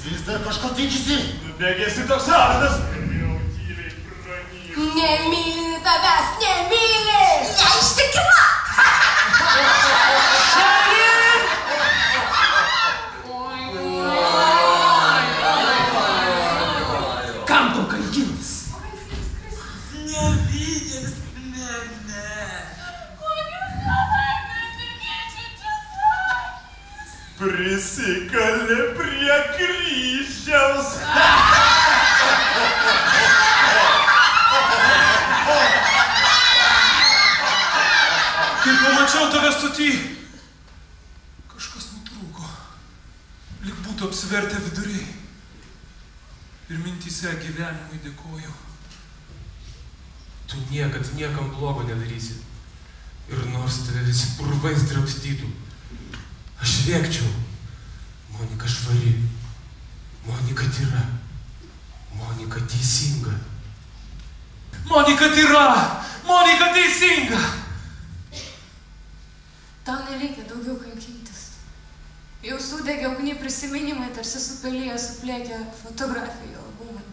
Vis dar kažko tikisi. Nubėgėsi toks avinas. Jau tyliai pranyko. Nemyli tavęs, nemyli! Neištikima! Kam to kankintis? Nevykėlis, ne. Prisikalė prie kryžiaus. Kai pamačiau tave stoty, kažkas nutrūko, lyg būtų apsivertę viduriai. Ir mintyse gyvenimui dėkoju. Tu niekad niekam blogo nedarysi. Ir nors tave visi purvais drabstytų, aš rėkčiau. Monika švari, Monika tyra, Monika teisinga. Monika tyra, Monika teisinga. Tau nereikia daugiau kankintis. Jau sudegė ugny prisiminimai, tarsi supelėję suplėkę fotografijų albumai.